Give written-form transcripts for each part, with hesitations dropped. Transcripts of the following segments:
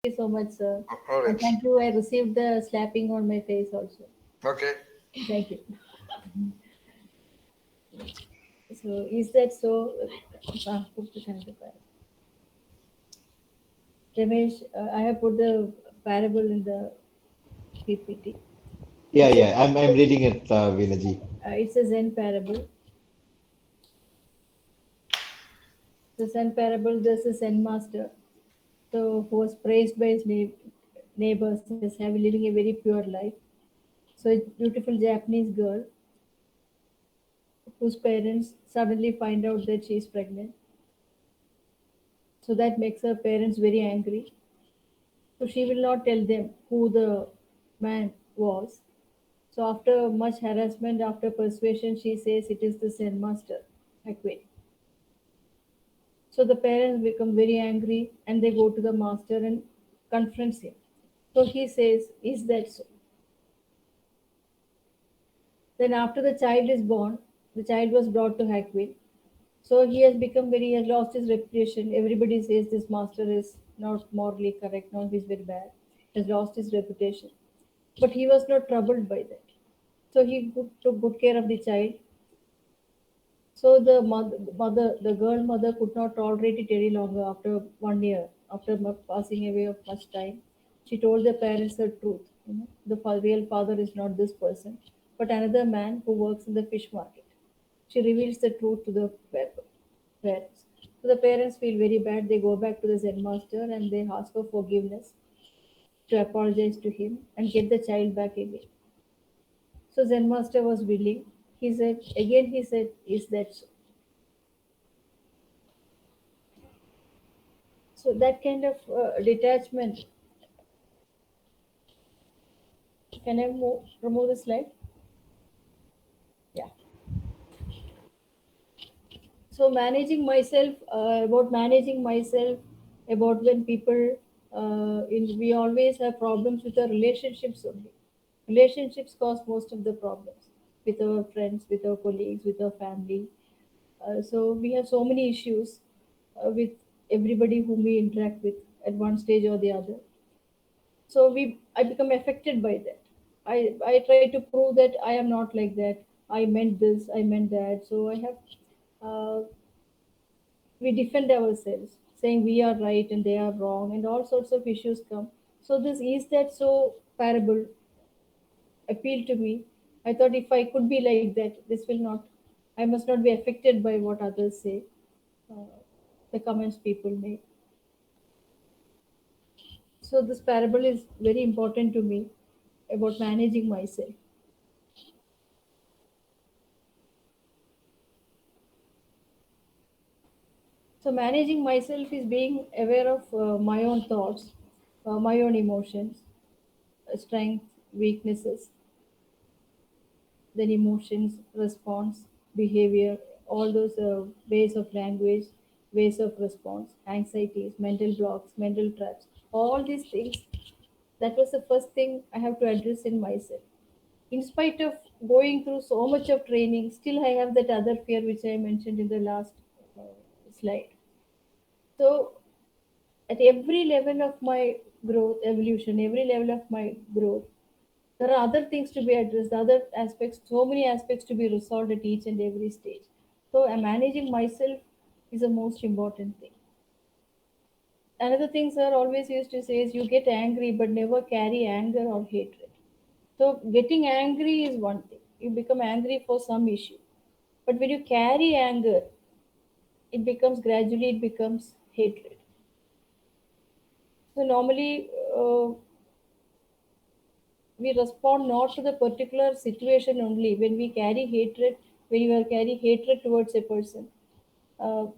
you so much, sir. All And right. thank you. I received the slapping on my face also. Okay. Thank you. So, is that so? Put the kind of Ramesh, I have put the parable in the PPT. Yeah, It's a, yeah. I'm reading it, Veena. it's a Zen parable. The Zen parable. There's a Zen master, so who was praised by his neighbors as having living a very pure life. So, a beautiful Japanese girl whose parents suddenly find out that she is pregnant. So that makes her parents very angry. So she will not tell them who the man was. So after much harassment, after persuasion, she says it is the Zen master, Akwe. So the parents become very angry and they go to the master and confronts him. So he says, "Is that so?" Then after the child is born, the child was brought to Hackwill. So he has lost his reputation. Everybody says this master is not morally correct, now he's very bad. He has lost his reputation. But he was not troubled by that. So he took good care of the child. So the girl mother could not tolerate it any longer after 1 year, after passing away of much time. She told the parents the truth. The real father is not this person, but another man who works in the fish market. She reveals the truth to the parents. So the parents feel very bad. They go back to the Zen master and they ask for forgiveness to apologize to him and get the child back again. So Zen master was willing. He said, is that so? So that kind of detachment. Can I remove the slide? Yeah. So managing myself, about when people, we always have problems with our relationships only. Relationships cause most of the problems with our friends, with our colleagues, with our family. So we have so many issues with everybody whom we interact with at one stage or the other. So I become affected by that. I try to prove that I am not like that. I meant this, I meant that. So I have uh, we defend ourselves saying we are right and they are wrong, and all sorts of issues come. So this is that so parable appealed to me. I thought if I could be like that, this will not, I must not be affected by what others say, uh, the comments people make. So this parable is very important to me about managing myself. So managing myself is being aware of my own thoughts, my own emotions, strengths, weaknesses, then emotions, response, behavior, all those ways of language, ways of response, anxieties, mental blocks, mental traps, all these things. That was the first thing I have to address in myself. In spite of going through so much of training, still I have that other fear which I mentioned in the last uh, slide. So at every level of my growth, evolution, every level of my growth, there are other things to be addressed, other aspects, so many aspects to be resolved at each and every stage. So managing myself is the most important thing. Another thing sir always used to say is you get angry but never carry anger or hatred. So getting angry is one thing. You become angry for some issue. But when you carry anger, it becomes hatred. So normally we respond not to the particular situation only. When we carry hatred, when you carry hatred towards a person,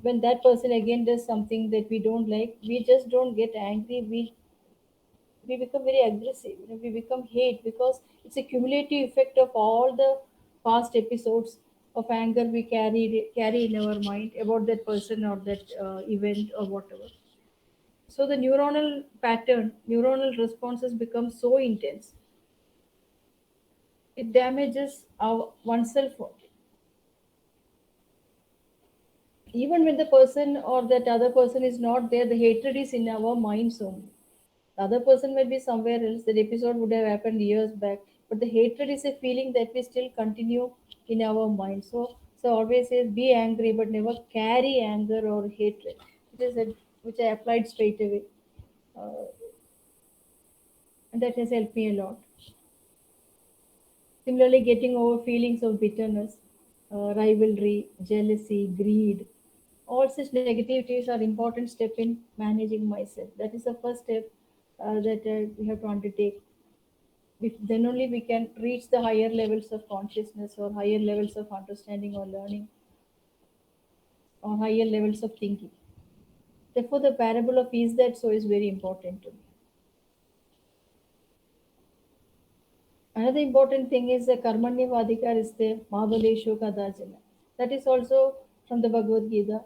when that person again does something that we don't like, we just don't get angry. We become very aggressive. We become hate because it's a cumulative effect of all the past episodes of anger we carry in our mind about that person or that event or whatever. So the neuronal responses become so intense, it damages our oneself only. Even when the person or that other person is not there, the hatred is in our minds only. The other person might be somewhere else. That episode would have happened years back. But the hatred is a feeling that we still continue in our mind. So always says be angry, but never carry anger or hatred. It is a, which I applied straight away, uh, and that has helped me a lot. Similarly, getting over feelings of bitterness, rivalry, jealousy, greed, all such negativities are important step in managing myself. That is the first step that we have to undertake. Then only we can reach the higher levels of consciousness or higher levels of understanding or learning or higher levels of thinking. Therefore, the parable of is that so is very important to me. Another important thing is the karmanya vadikar is the mabalesho kadajana. That is also from the Bhagavad Gita.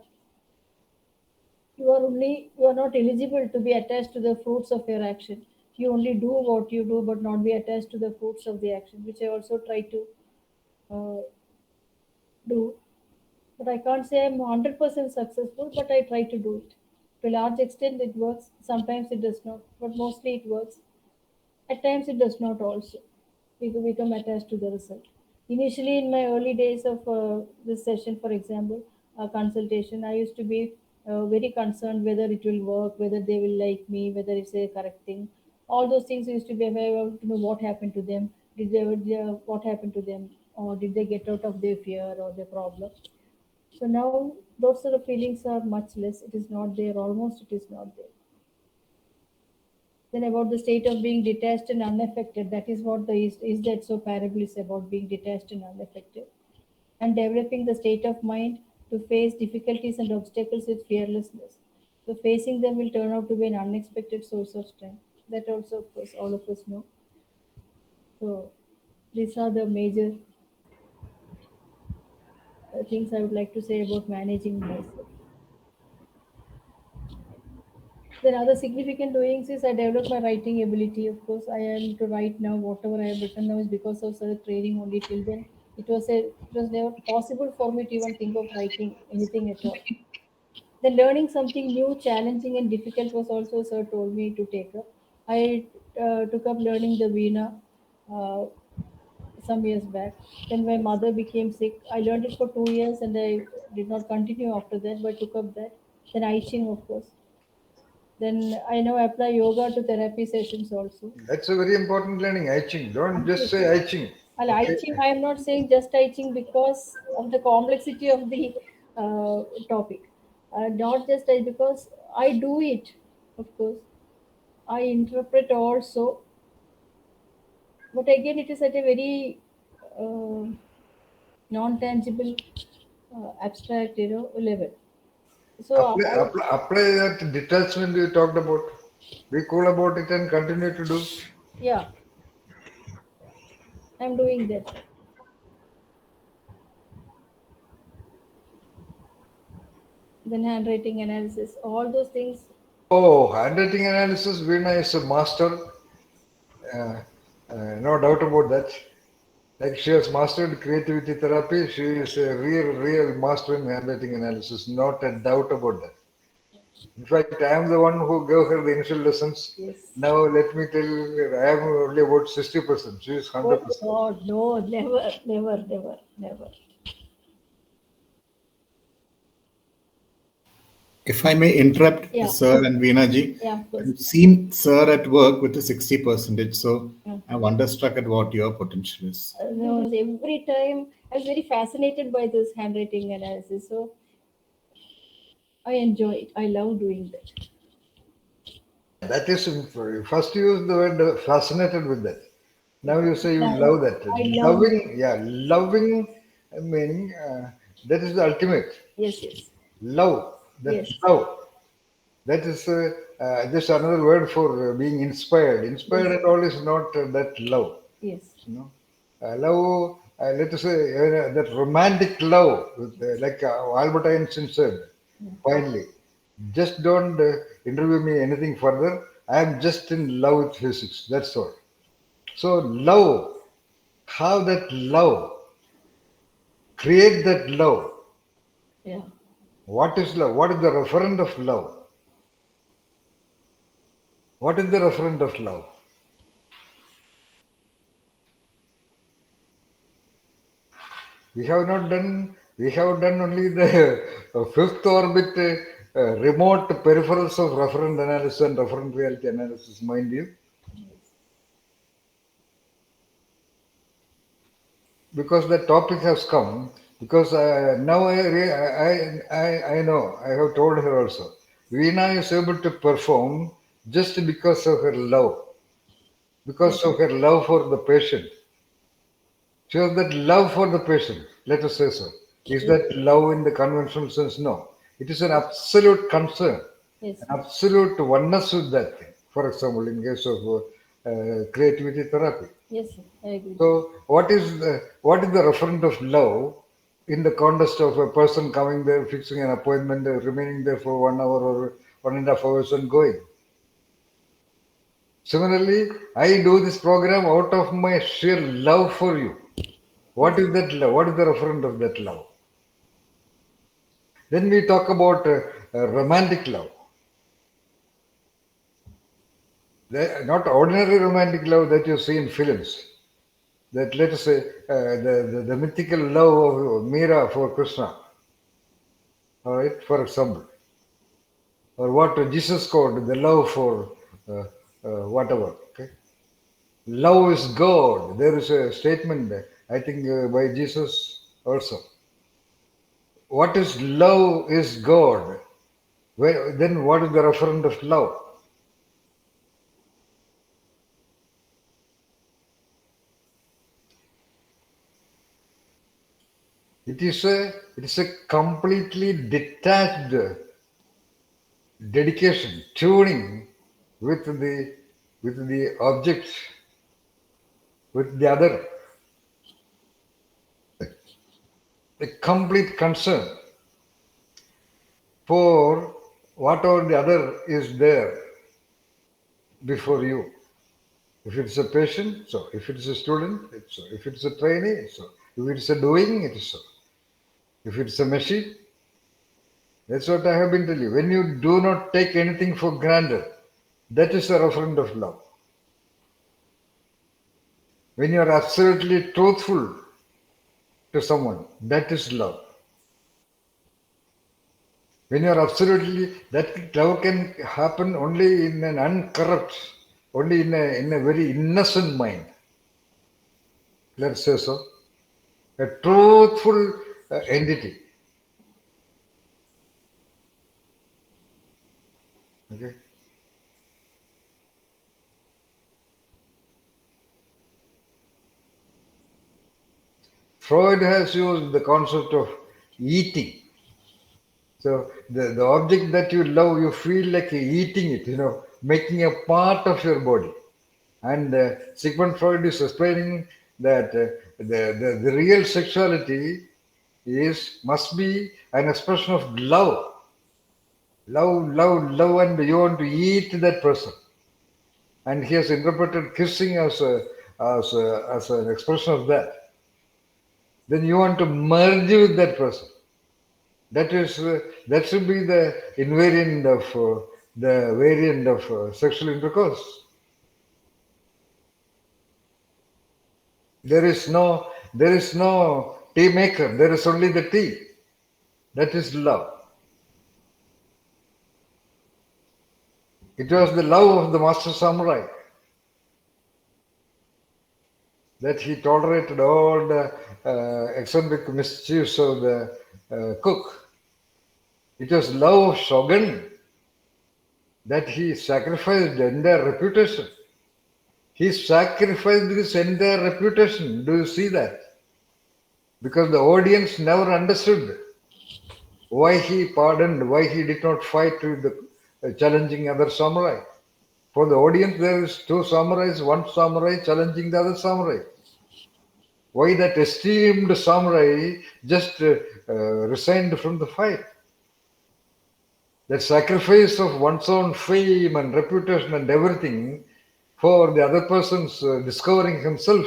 You are not eligible to be attached to the fruits of your action. You only do what you do, but not be attached to the fruits of the action, which I also try to uh, do. But I can't say I'm 100% successful, but I try to do it. To a large extent, it works. Sometimes it does not, but mostly it works. At times, it does not also. We become attached to the result. Initially, in my early days of this session, for example, consultation, I used to be very concerned whether it will work, whether they will like me, whether it's a correct thing. All those things used to be aware to know what happened to them. What happened to them, or did they get out of their fear or their problem? So now those sort of feelings are much less. It is not there. Almost it is not there. Then about the state of being detached and unaffected, that is what the is that so parable is about, being detached and unaffected. And developing the state of mind to face difficulties and obstacles with fearlessness. So facing them will turn out to be an unexpected source of strength. That also, of course, all of us know. So these are the major things I would like to say about managing myself. Then other significant doings is I developed my writing ability. Of course, I am to write now. Whatever I have written now is because of such training only. Till then, it was never possible for me to even think of writing anything at all. Then learning something new, challenging and difficult was also sir told me to take up. I took up learning the Veena uh, some years back. Then my mother became sick. I learned it for 2 years and I did not continue after that, but I took up that. Then I Ching, of course. Then I now apply yoga to therapy sessions also. That's a very important learning. I Ching. Don't just Yes, say yes. I Ching. Well, I Okay. Ching, I am not saying just I Ching because of the complexity of the topic. Not just I, because I do it, of course. I interpret also, but again, it is at a very uh, non-tangible, abstract, level. So Apply that detachment you talked about. Be cool about it and continue to do. yeah, I'm doing that. Then handwriting analysis, all those things. Oh, handwriting analysis, Veena is a master. Uh, no doubt about that. Like she has mastered creativity therapy, she is a real master in handwriting analysis. Not a doubt about that. In fact, I am the one who gave her the initial lessons. Yes. Now let me tell you, I am only about 60%. She is Oh 100%. God, no, never, never, never, never. If I may interrupt, Yeah, Sir and Veena ji, yeah, of course. I've seen Sir at work with a 60 percentage, so Okay. I'm wonderstruck at what your potential is. No, every time I was very fascinated by this handwriting analysis, so I enjoy it. I love doing that. That is, first you use the word fascinated with that. Now Yeah, you say you love. love that. I love. Loving, yeah, loving, I mean, that is the ultimate. Yes, yes, Love, that yes, love. That is just another word for being inspired. Inspired yes, and all is not that love. yes, You know, love. Let us say that romantic love, like Albert Einstein said. yeah, Finally, just don't interview me anything further. I am just in love with physics. That's all. So love, have that love, create that love. yeah. What is love? What is the referent of love? What is the referent of love? We have done only the fifth orbit remote peripherals of referent analysis and referent reality analysis, mind you, because the topic has come. Because now I know, I have told her also. Veena is able to perform just because of her love, because Yes, of her love for the patient. She has that love for the patient, let us say so. Is yes, that love in the conventional sense? No. It is an absolute concern, yes, an absolute oneness with that thing. For example, in case of creativity therapy. yes, I agree. So, what is the referent of love in the context of a person coming there, fixing an appointment, remaining there for 1 hour or 1.5 hours and going? Similarly, I do this program out of my sheer love for you. What Yes, is that love? What is the referent of that love? Then we talk about romantic love. Not ordinary romantic love that you see in films. That, let us say, the mythical love of Meera for Krishna. All right, for example. Or what Jesus called the love for uh, whatever. Okay. Love is God. There is a statement, I think, by Jesus also. What is love is God. Then what is the referent of love? It is a completely detached dedication, tuning with the object, with the other, a complete concern for whatever the other is there before you. If it's a patient, so. If it's a student, it's so. If it's a trainee, it's so. If it's a doing, it is so. If it's a machine, that's what I have been telling you. When you do not take anything for granted, that is a referent of love. When you are absolutely truthful to someone, that is love. When you are absolutely, that love can happen only in an uncorrupt, only in a very innocent mind. Let's say so. A truthful entity. Okay. Freud has used the concept of eating. So the object that you love, you feel like eating it, making a part of your body. And Sigmund Freud is explaining that the real sexuality must be an expression of love. Love, love, love, and you want to eat that person. And he has interpreted kissing as an expression of that. Then you want to merge with that person. That should be the invariant of the variant of sexual intercourse. There is no tea maker. There is only the tea. That is love. It was the love of the master samurai that he tolerated all the eccentric mischiefs of the cook. It was love of Shogun that he sacrificed the entire reputation. He sacrificed his entire reputation. Do you see that? Because the audience never understood why he pardoned, why he did not fight with the challenging other samurai. For the audience, there is two samurais, one samurai challenging the other samurai. Why that esteemed samurai just resigned from the fight? That sacrifice of one's own fame and reputation and everything for the other person's discovering himself,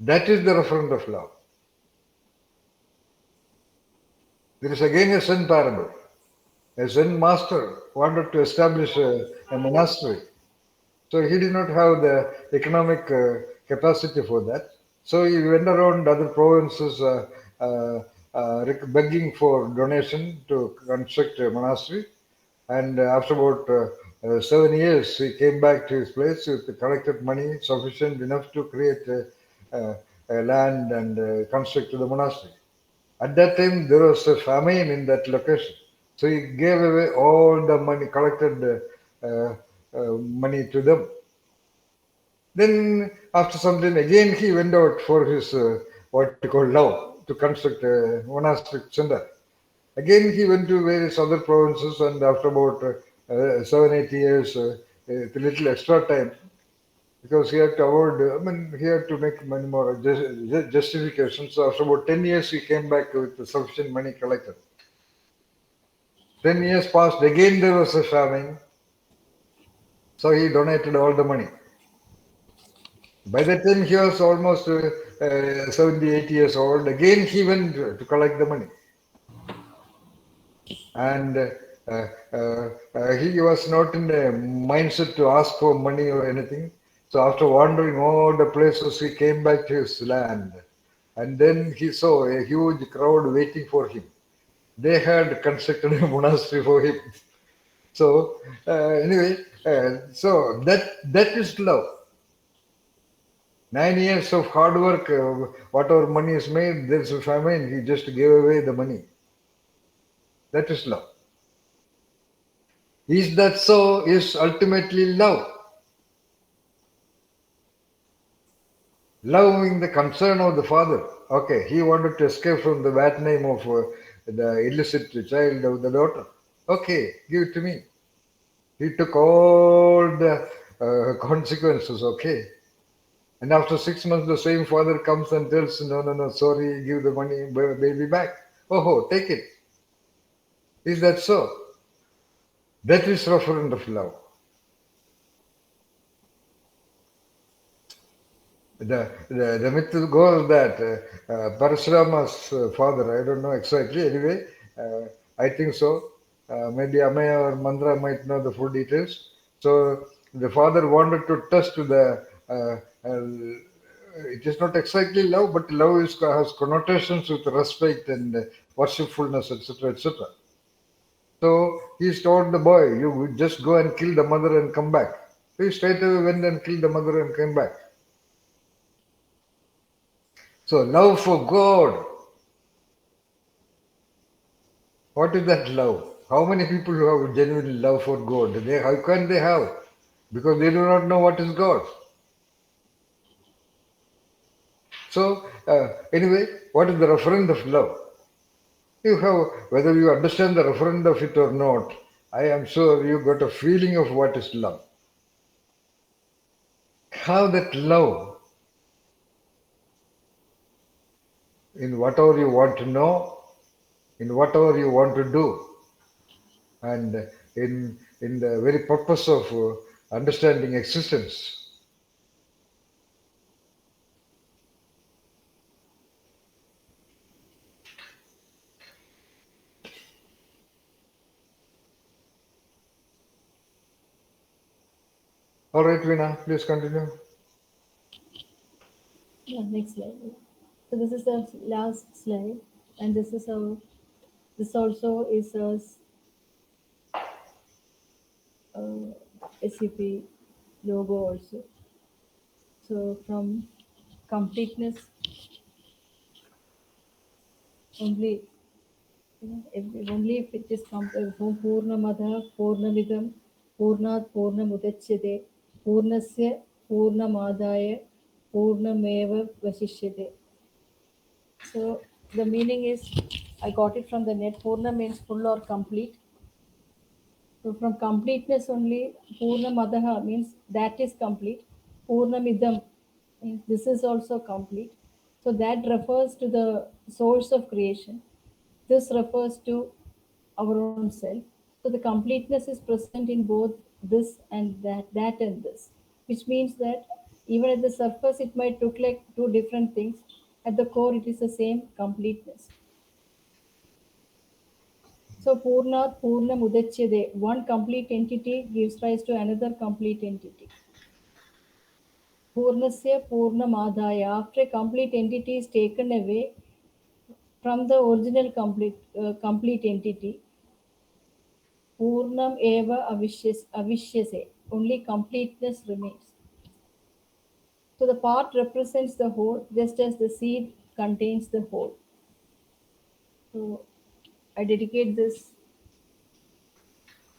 that is the referent of love. There is again a Sun parable. a Zen master, wanted to establish a monastery. So he did not have the economic capacity for that. So he went around other provinces begging for donation to construct a monastery. And after about 7 years, he came back to his place with collected money sufficient enough to create a land and construct the monastery. At that time, there was a famine in that location. So he gave away all the money, collected money to them. Then, after some time, again he went out for his what you call love to construct a monastic center. Again, he went to various other provinces, and after about 7, 8 years, with a little extra time, because he had to avoid, I mean, he had to make many more justifications. So after about 10 years, he came back with sufficient money collected. 10 years passed, again there was a famine, so he donated all the money. By that time, he was almost 70, 80 years old. Again, he went to collect the money. And he was not in a mindset to ask for money or anything. So after wandering all the places, he came back to his land. And then he saw a huge crowd waiting for him. They had constructed a monastery for him. So anyway, so that is love. 9 years of hard work, whatever money is made, there's a famine, he just gave away the money. That is love. Is that so? Is ultimately love. Loving the concern of the father. Okay, he wanted to escape from the bad name of the illicit child of the daughter. Okay, give it to me. He took all the consequences, okay. And after 6 months, the same father comes and tells, no, no, no, sorry, give the money, baby back. Oh, take it. Is that so? That is referent of love. The myth goes that Parashurama's father, I don't know exactly, anyway, I think so. Maybe Amaya or Mandra might know the full details. So the father wanted to test the, it is not exactly love, but love has connotations with respect and worshipfulness, etc., etc. So he told the boy, you just go and kill the mother and come back. He straight away went and killed the mother and came back. So love for God. What is that love? How many people who have genuine love for God? How can they have? Because they do not know what is God. So anyway, what is the referent of love? You have, whether you understand the referent of it or not, I am sure you got a feeling of what is love. Have that love in whatever you want to know, in whatever you want to do, and in the very purpose of understanding existence. All right, Veena, please continue. Yeah, next slide. So this is the last slide, and this is our. This also is a SCP logo also. So from completeness only, only if it is from Purnamada, Purnamidam, Purnat Purnamudachyate, Purnasya Purnamadaya, Purnameva Vasishyate. So the meaning is, I got it from the net. Purna means full or complete. So from completeness only, Purna Madaha means that is complete. Purna Midam means this is also complete. So that refers to the source of creation. This refers to our own self. So the completeness is present in both this and that and this, which means that even at the surface it might look like two different things. At the core, it is the same completeness. So Purnat Purna Mudachyade, one complete entity gives rise to another complete entity. Purnasya Purnamadaya, after a complete entity is taken away from the original complete entity, Purnam eva avishyase, only completeness remains. So the part represents the whole, just as the seed contains the whole. So I dedicate this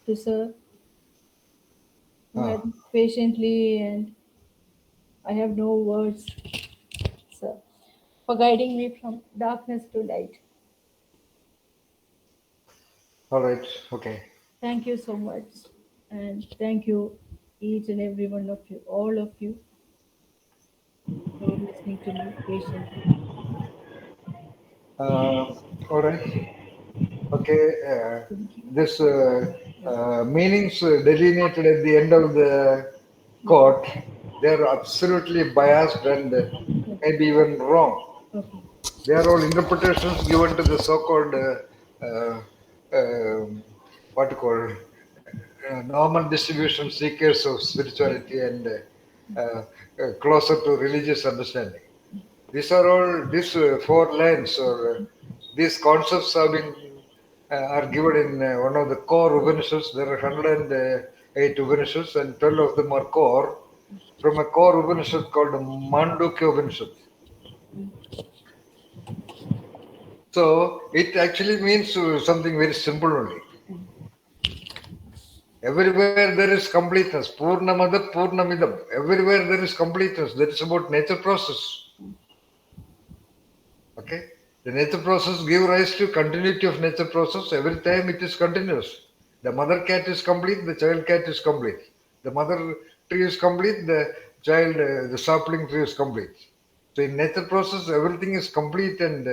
to Sir, who Ah, had patiently, and I have no words, Sir, for guiding me from darkness to light. all right. Okay. Thank you so much, and thank you, each and every one of you, all of you, for listening to me patiently. All right. Okay. Thank you. This Yes. meanings delineated at the end of the Yes. court, they are absolutely biased and Okay. maybe even wrong. Okay. They are all interpretations given to the so-called what you call normal distribution seekers of spirituality and closer to religious understanding. These are all these four lines or these concepts have been are given in one of the core Upanishads. There are 108 Upanishads and 12 of them are core from a core Upanishad called Mandukya Upanishad. So it actually means something very simple only. Everywhere there is completeness. Purnamada Purnamidam. Everywhere there is completeness. That is about nature process. Okay? The nature process give rise to continuity of nature process. Every time it is continuous. The mother cat is complete, the child cat is complete. The mother tree is complete, the child, the sapling tree is complete. So in nature process, everything is complete and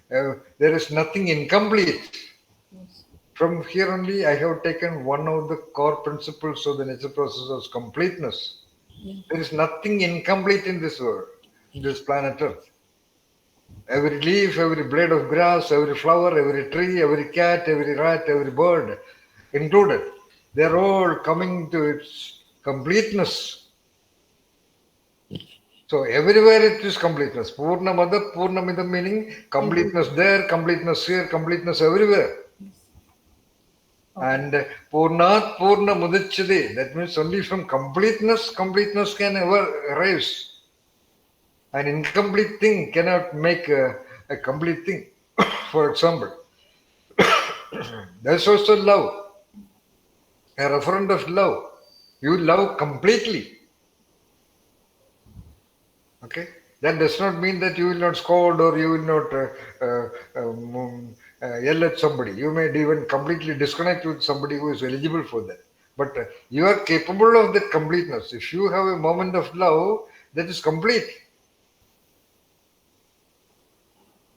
there is nothing incomplete. Yes. From here only, I have taken one of the core principles of the nature process of completeness. Yes. There is nothing incomplete in this world, in this planet Earth. Every leaf, every blade of grass, every flower, every tree, every cat, every rat, every bird included, they are all coming to its completeness. So everywhere it is completeness. Purnamada, Purnamidam meaning completeness Everywhere. there, completeness here, completeness everywhere. Yes. Okay. And Purnat Purna Mudichyade, that means only from completeness, completeness can ever arise. An incomplete thing cannot make a complete thing. For example, there's also love, a referent of love. You love completely. Okay? That does not mean that you will not scold or you will not yell at somebody. You may even completely disconnect with somebody who is eligible for that. But you are capable of that completeness. If you have a moment of love, that is complete.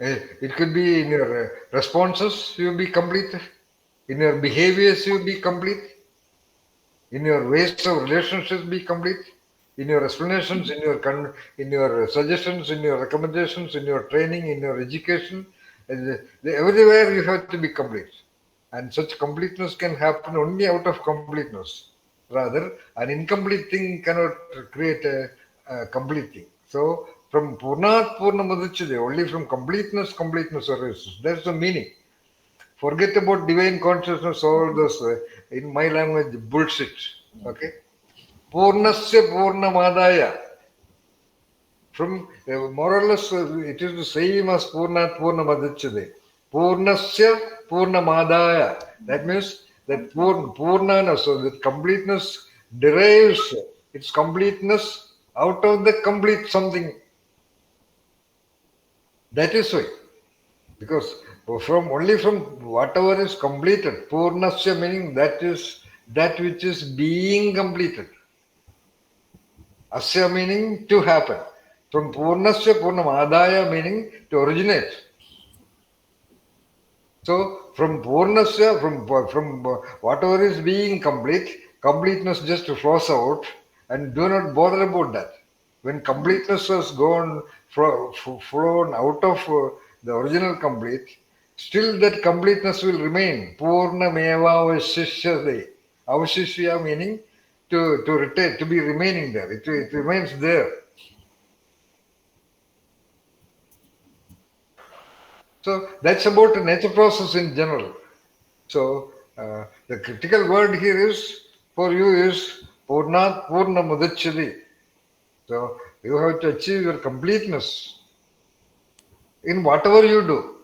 It could be in your responses, you will be complete. In your behaviors, you will be complete. In your ways of relationships, be complete. In your explanations, in your suggestions, in your recommendations, in your training, in your education, everywhere you have to be complete. And such completeness can happen only out of completeness. Rather, an incomplete thing cannot create a complete thing. So, from Purnat Purnamudachyade, only from completeness, completeness arises. That's the meaning. Forget about divine consciousness, all those, in my language, bullshit. Okay? Purnasya Purnamadaya. From more or less, it is the same as Purnat Purnamadachyade. Purnasya Purnamadaya. That means that Purnana, so that completeness derives its completeness out of the complete something. That is why. Because from only from whatever is completed, Purnasya meaning that is that which is being completed. Asya meaning to happen. From Purnasya Purnamadaya meaning to originate. So from Purnasya, from whatever is being complete, completeness just flows out and do not bother about that. When completeness has gone flown out of the original complete, still that completeness will remain. Purnameva avashishyate. Avashishya meaning to retain, to be remaining there. It remains there. So that's about the nature process in general. So the critical word here is for you is Purnat Purna Mudachadi. So you have to achieve your completeness in whatever you do,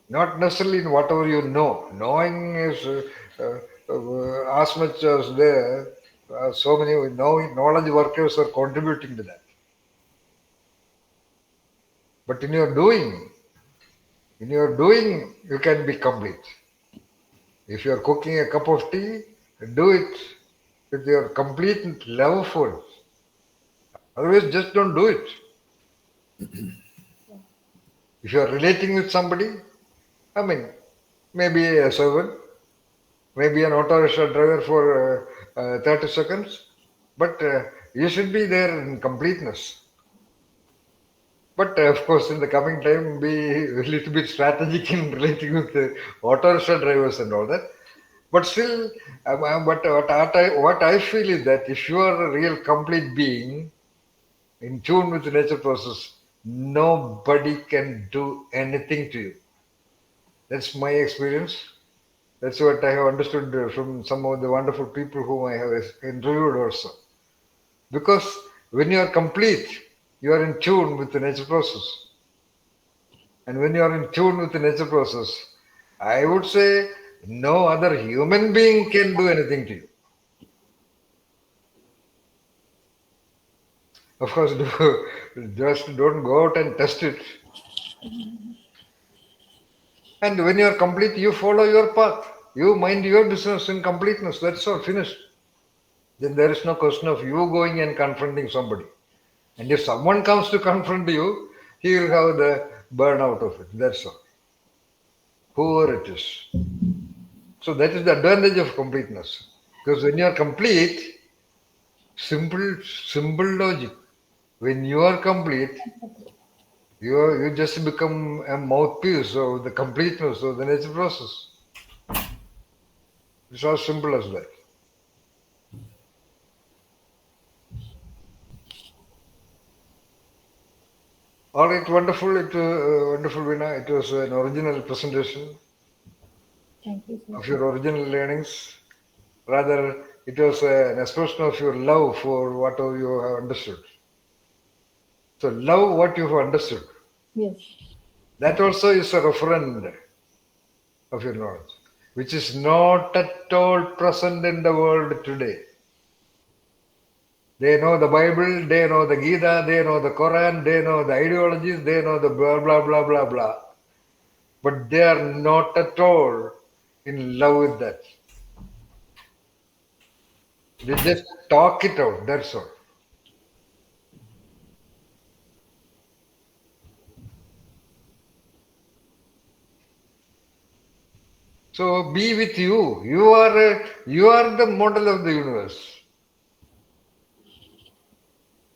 not necessarily in whatever you know. Knowing is as much as there, so many knowledge workers are contributing to that. But in your doing, you can be complete. If you are cooking a cup of tea, do it with your complete love for it. Otherwise, just don't do it. If you are relating with somebody, I mean, maybe a servant, maybe an auto rickshaw driver for 30 seconds, but you should be there in completeness. But of course, in the coming time, be a little bit strategic in relating with the auto rickshaw drivers and all that. But still, what I feel is that if you are a real complete being, in tune with the nature process, nobody can do anything to you. That's my experience. That's what I have understood from some of the wonderful people whom I have interviewed also. Because when you are complete, you are in tune with the nature process. And when you are in tune with the nature process, I would say no other human being can do anything to you. Of course, just don't go out and test it. And when you are complete, you follow your path. You mind your business in completeness. That's all, finished. Then there is no question of you going and confronting somebody. And if someone comes to confront you, he will have the burnout of it. That's all. Whoever it is. So that is the advantage of completeness. Because when you are complete, simple logic. When you are complete, you just become a mouthpiece of the completeness of the nature process. It's as simple as that. All right, wonderful. Wonderful, Veena. It was an original presentation Thank you, sir. of your original learnings. Rather, it was an expression of your love for whatever you have understood. So, love what you have understood. Yes. That also is a referent of your knowledge, which is not at all present in the world today. They know the Bible, they know the Gita, they know the Quran, they know the ideologies, they know the blah, blah, blah, blah, blah. But they are not at all in love with that. They just talk it out, that's all. So be with you. You are the model of the universe.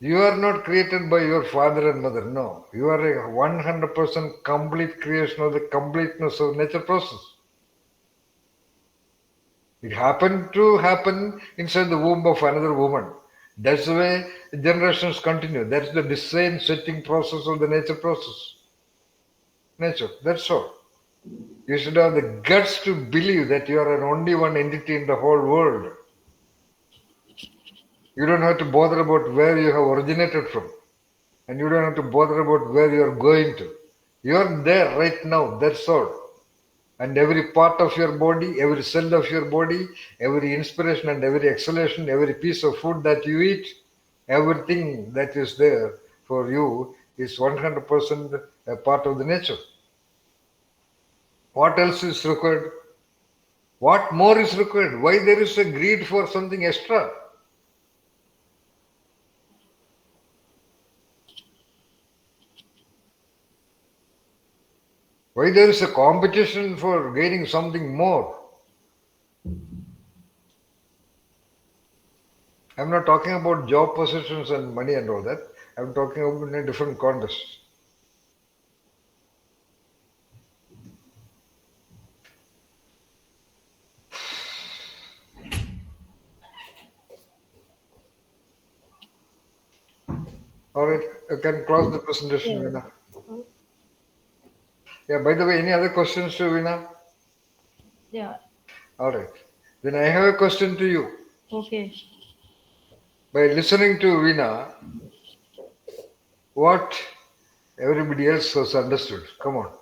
You are not created by your father and mother. No. You are a 100% complete creation of the completeness of nature process. It happened to happen inside the womb of another woman. That's the way generations continue. That's the design setting process of the nature process. Nature. That's all. You should have the guts to believe that you are an only one entity in the whole world. You don't have to bother about where you have originated from. And you don't have to bother about where you are going to. You are there right now. That's all. And every part of your body, every cell of your body, every inspiration and every exhalation, every piece of food that you eat, everything that is there for you is 100% a part of the nature. What else is required? What more is required? Why there is a greed for something extra? Why there is a competition for gaining something more? I'm not talking about job positions and money and all that. I'm talking about in a different context. All right, you can close the presentation, Yeah. Veena. Yeah, by the way, any other questions to Veena? Yeah. All right. Then I have a question to you. Okay. By listening to Veena, what everybody else has understood. Come on.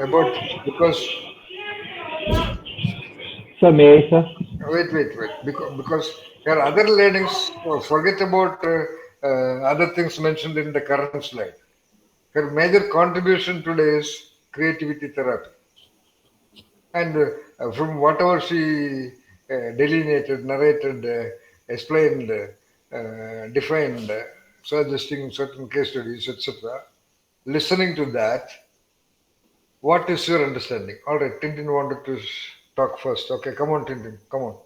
About because Sir, may I, sir? wait. Because your other learnings, forget about other things mentioned in the current slide. Her major contribution today is creativity therapy. And from whatever she delineated, narrated, explained, defined, suggesting certain case studies, etc., listening to that, what is your understanding? All right, Tintin wanted to talk first. Okay, come on, Tintin, come on.